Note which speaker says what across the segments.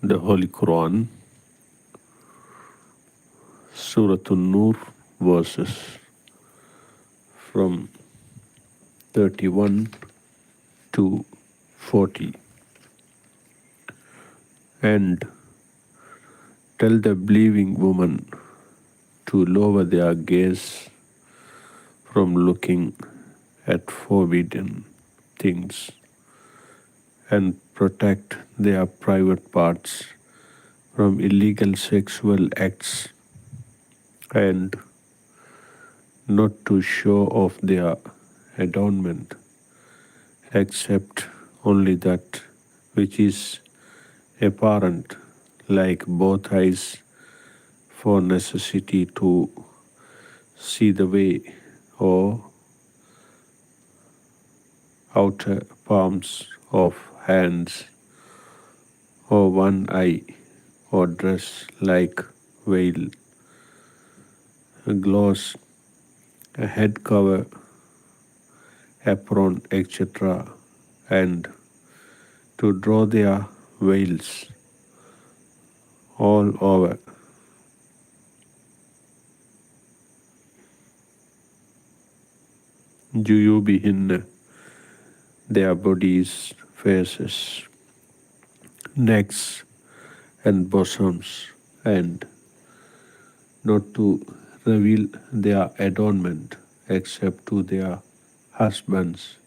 Speaker 1: the Holy Quran, Surat Noor, verses from 31 to 40. And tell the believing woman to lower their gaze from looking at forbidden things and protect their private parts from illegal sexual acts, and not to show off their adornment except only that which is apparent, like both eyes, for necessity to see the way, or outer palms of hands, or one eye, or dress like veil, a gloss, a head cover, apron, etc., and to draw their veils all over. Juyubihin, their bodies, faces, necks, and bosoms, and not to reveal their adornment except to their husbands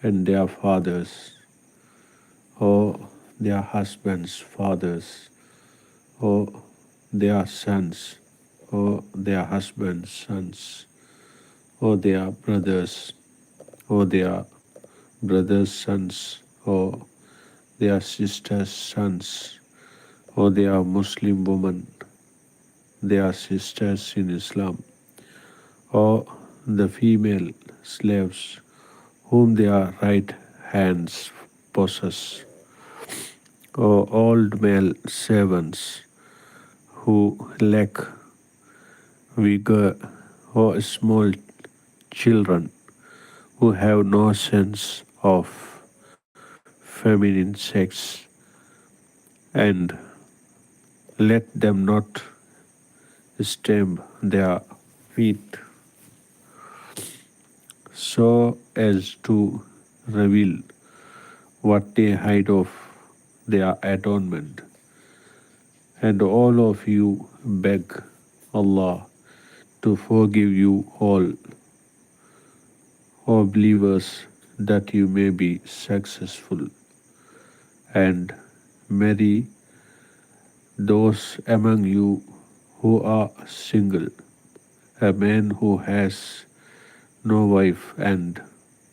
Speaker 1: and their fathers, or their husbands' fathers, or their sons, or their husbands' sons, or their brothers, or their brothers' sons, or their sisters' sons, or their Muslim women, their sisters in Islam, or the female slaves whom their right hands possess, or old male servants who lack vigor, or small children who have no sense of feminine sex, and let them not stamp their feet so as to reveal what they hide of their adornment. And all of you beg Allah to forgive you all, O believers, that you may be successful, and marry those among you who are single, a man who has no wife, and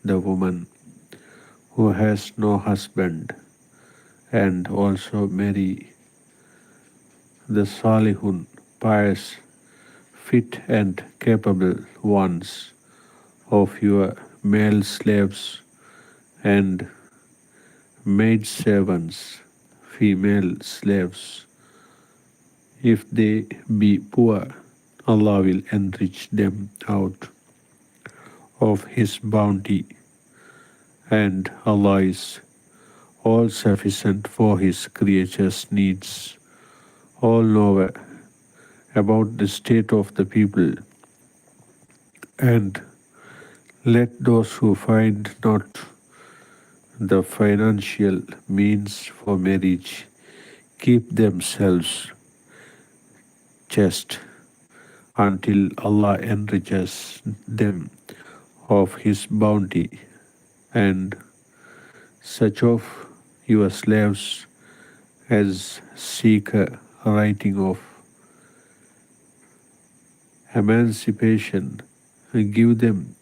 Speaker 1: the woman who has no husband, and also marry the salihun, pious, fit and capable ones of your male slaves and maidservants, female slaves. If they be poor, Allah will enrich them out of His bounty, and Allah is all sufficient for His creatures' needs, all knower about the state of the people. And let those who find not the financial means for marriage keep themselves chaste until Allah enriches them of His bounty. And such of your slaves as seek a writing of emancipation, give them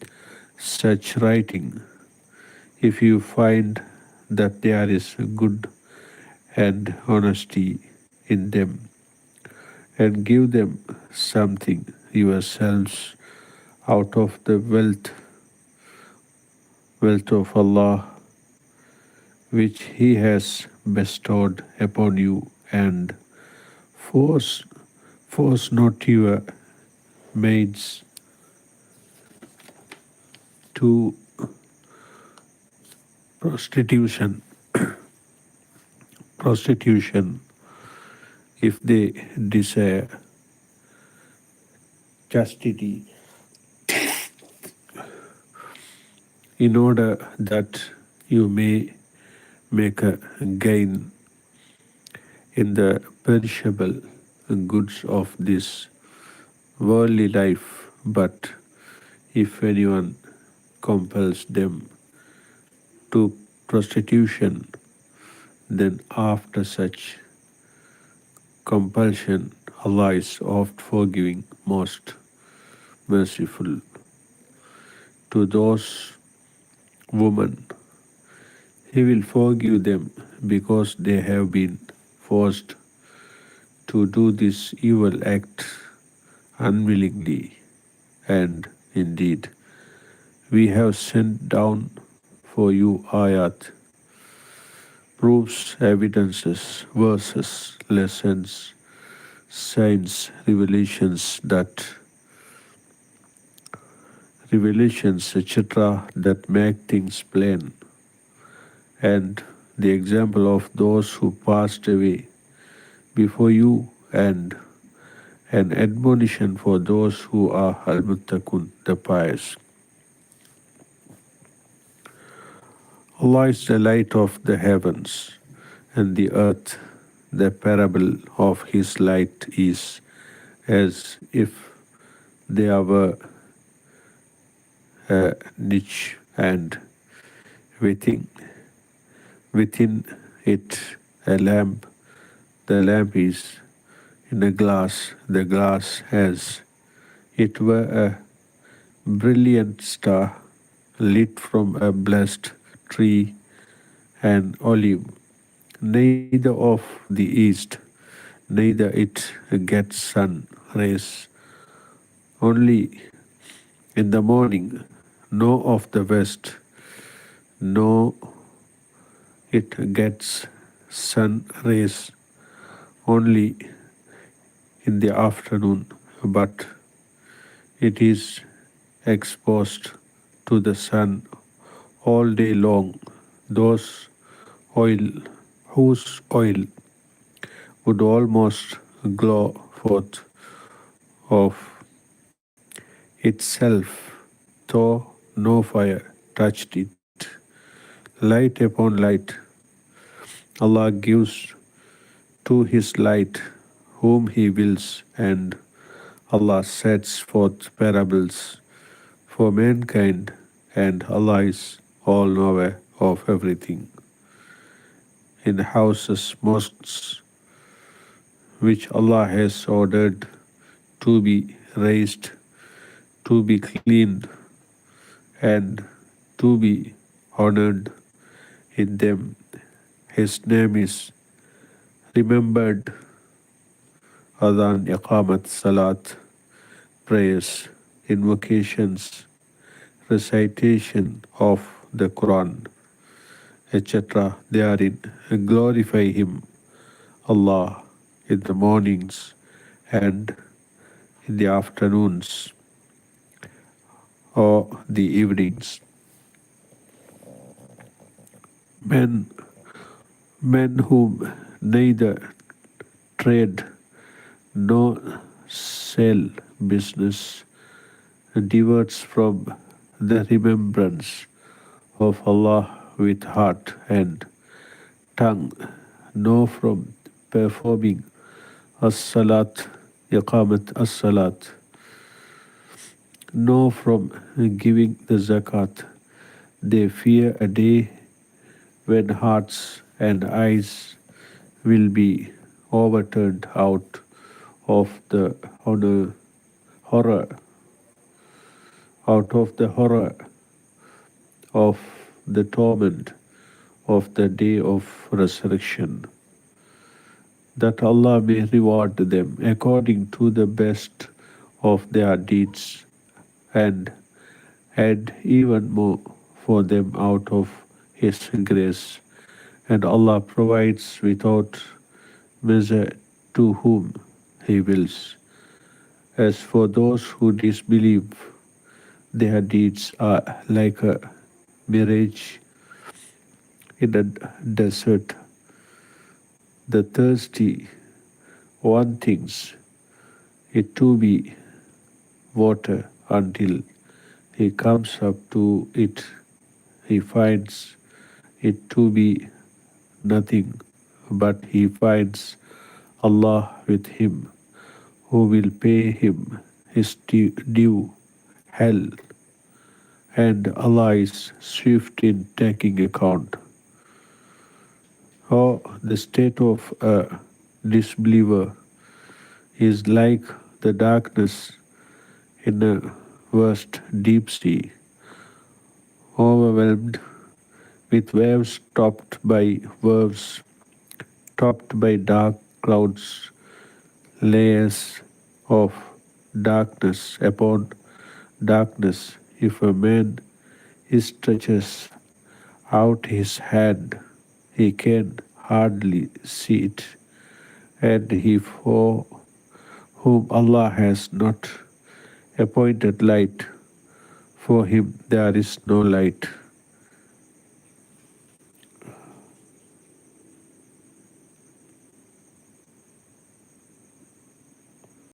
Speaker 1: such writing if you find that there is good and honesty in them, and give them something yourselves out of the wealth of Allah which He has bestowed upon you, and force not your maids to prostitution prostitution if they desire chastity in order that you may make a gain in the perishable goods of this worldly life. But if anyone compels them to prostitution, then after such compulsion, Allah is oft forgiving, most merciful. To those women, He will forgive them because they have been forced to do this evil act unwillingly. And indeed, we have sent down for you ayat, proofs, evidences, verses, lessons, signs, revelations, etc., that make things plain, and the example of those who passed away before you, and an admonition for those who are al-muttaqun, the pious. Allah is the light of the heavens and the earth. The parable of His light is as if there were a niche, and within within it a lamp. The lamp is in a glass. The glass as it were a brilliant star lit from a blessed tree and olive, neither of the east, neither it gets sun rays only in the morning, nor of the west, nor it gets sun rays only in the afternoon, but it is exposed to the sun all day long. Those oil, whose oil would almost glow forth of itself, though no fire touched it. Light upon light, Allah gives to His light whom He wills, and Allah sets forth parables for mankind, and Allah is all knower of everything. In houses, mosques, which Allah has ordered to be raised, to be cleaned, and to be honored in them, His name is remembered. Adhan, Iqamat, Salat, prayers, invocations, recitation of the Quran, etc. Therein glorify Him, Allah, in the mornings and in the afternoons or the evenings. Men, men whom neither trade nor sell business diverts from the remembrance of Allah with heart and tongue, nor from performing as-salat, iqamat as-salat, nor from giving the zakat. They fear a day when hearts and eyes will be overturned out of the horror, out of the horror of the torment of the day of resurrection, that Allah may reward them according to the best of their deeds, and add even more for them out of His grace. And Allah provides without measure to whom He wills. As for those who disbelieve, their deeds are like a mirage in a desert. The thirsty wantings it to be water until he comes up to it. He finds it to be nothing, but he finds Allah with him, who will pay him his due. Hell, and Allah is swift in taking account. How the state of a disbeliever is like the darkness in a vast deep sea, overwhelmed with waves topped by dark clouds, layers of darkness upon darkness. If a man stretches out his hand, he can hardly see it, and he for whom Allah has not appointed light, for him there is no light.